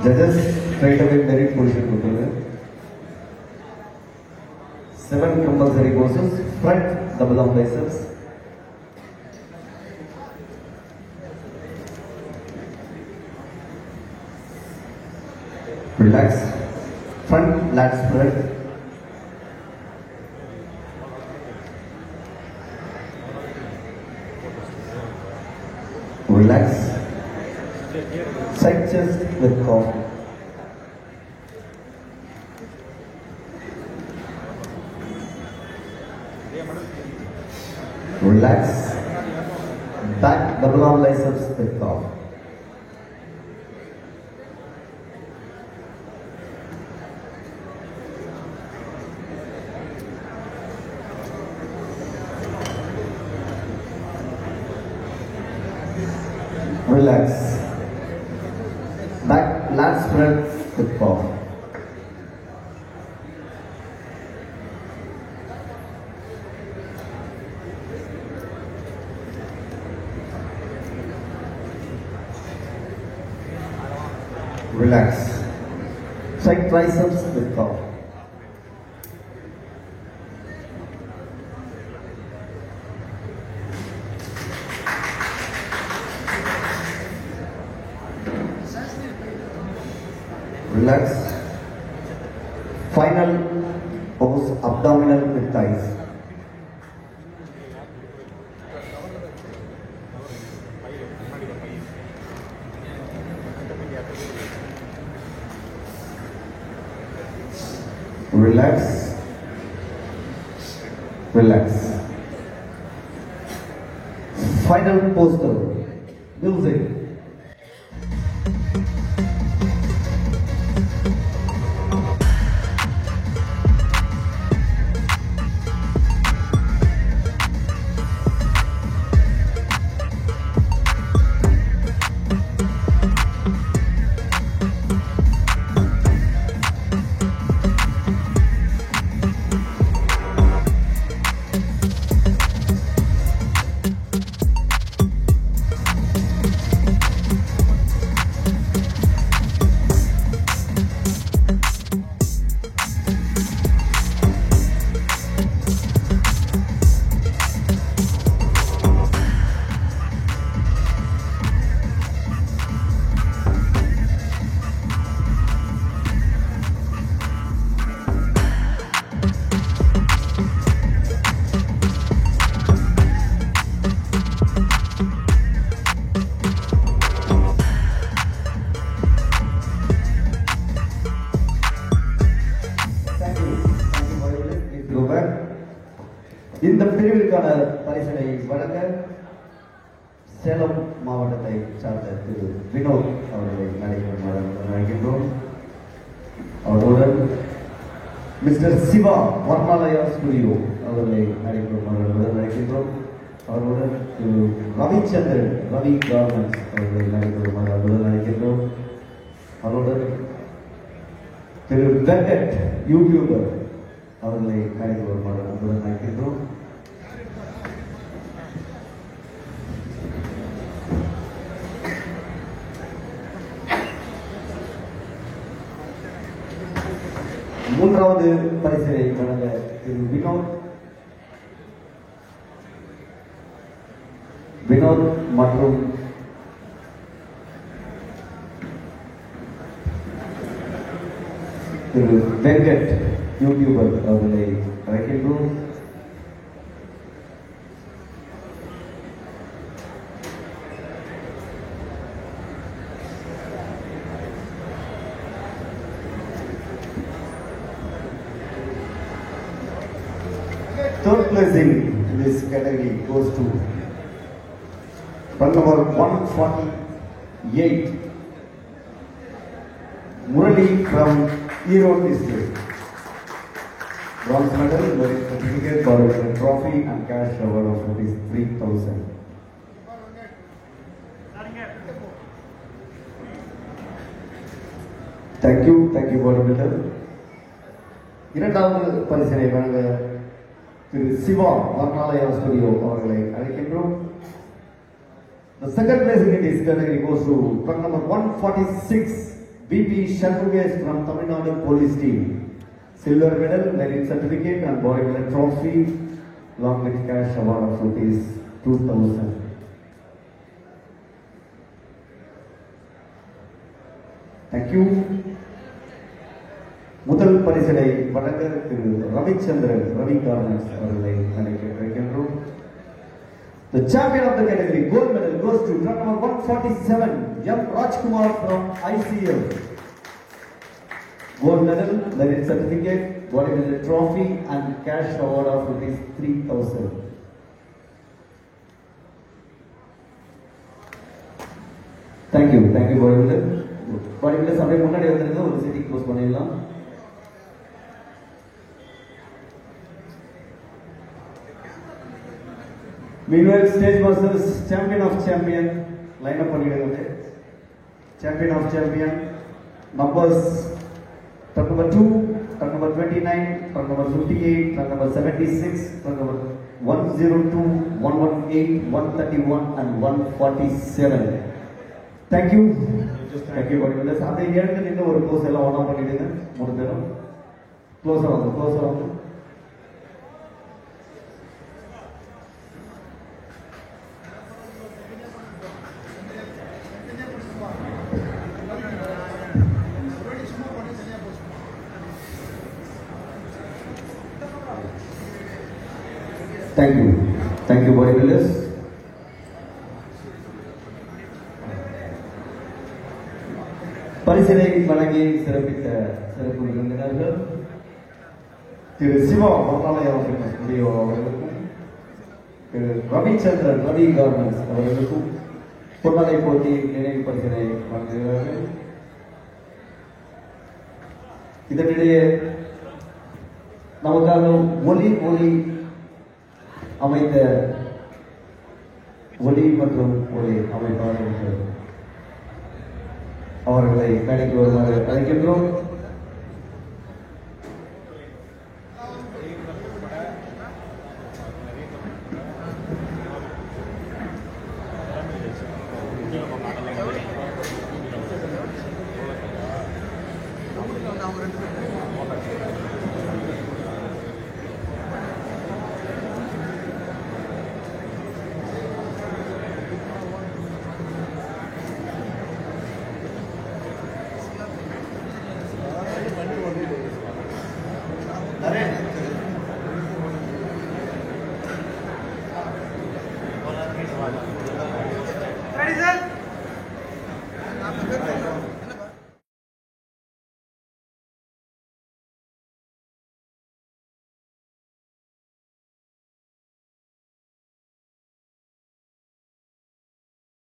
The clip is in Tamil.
Judges straight away merit position கொடுத்துருங்க. 7 compulsory poses, front double arm biceps. Relax. Front lat spread. Relax. Side chest with cough. Relax. Back double arm biceps with cough. Relax. Back lat spread with cough. Relax. Side triceps with cough. Relax. Final pose, abdominal with thighs. Relax. Relax. Final posture. Music. இந்த பிரிவிற்கான பரிசினை வழங்க சேலம் மாவட்டத்தை சார்ந்த திரு வினோத் அவர்களை நடைபெறும் அழைக்கின்றோம். அவருடன் மிஸ்டர் சிவா வர்ணாலயா ஸ்டுடியோ அவர்களை நடைபெறும் அழைக்கின்றோம். அவருடன் திரு ரவிச்சந்திரன் ரவி கார்மெண்ட்ஸ் அவர்களை நடைபெறும் அழைக்கின்றோம். அவருடன் திரு வெங்கட் யூடியூபர் அவர்களை நடைபெறும் அழைக்கின்றோம். மூன்றாவது பரிசினை வழங்க திரு வினோத் மற்றும் திரு வெங்கட் யூடியூபர் அவர்களை அழைக்கின்றோம். Third placing in this category goes to number 148, Murali from Erode district. Bronze medal with certificate for a trophy and cash award of ₹3,000. Thank you for the medal. இரண்டாவது பரிசினை வழங்க திரு சிவா வர்ணாலயா ஸ்டுடியோ அவர்களை அழைக்கின்றோம். The second place in this category goes to truck number 146, BP Shanmugesh from Tamil Nadu Police Team. Silver medal, merit certificate and bodybuilder trophy along with cash award of ₹2,000. Thank you. முதல் பரிசினை வழங்க திரு ரவிச்சந்திரன் ரவி கார்மெண்ட்ஸ் அவர்களை அழைக்கின்றோம். The champion of the category gold medal goes to truck number 147 M Rajkumar from ICL. Gold medal, merit certificate, bodybuilder trophy and cash award of ₹3,000. Thank you bodybuilder. Bodybuilders அப்படியே முன்னாடி வந்திருங்க, ஒரு சிட்டிங் க்ளோஸ் பண்ணிடலாம். Meanwhile, stage masters, champion of champion, line up பண்ணிடுங்க. Champion of champion, numbers, truck number 2, truck number 29, truck number 58, truck number 76, truck number 102, 118, 131 and 147. Thank you bodybuilders. அந்த ஏழுல நின்று ஒரு க்ளோஸ் எல்லாம் ஒண்ணா பண்ணிடுங்க. மூணு பேரும் க்ளோஸா வாங்க. Thank you bodybuilders. பரிசினை வழங்கி சிறப்பித்த சிறப்பு விருந்தினர்கள் திரு சிவா மத்தாலயம் அவர்களுக்கும் திரு ரவிச்சந்திரன் ரவி கார்மெண்ட்ஸ் அவர்களுக்கும் பொன்மலை போட்டி நினைவு பரிசினை வழங்குகிறார்கள். இதனிடையே நமக்காக ஒலி அமைந்த ஒலி மற்றும் ஒளி அமைப்பாளர்கள் அவர்களை மேடைக்கு வருமாறு அழைக்கின்றோம். Ready, sir?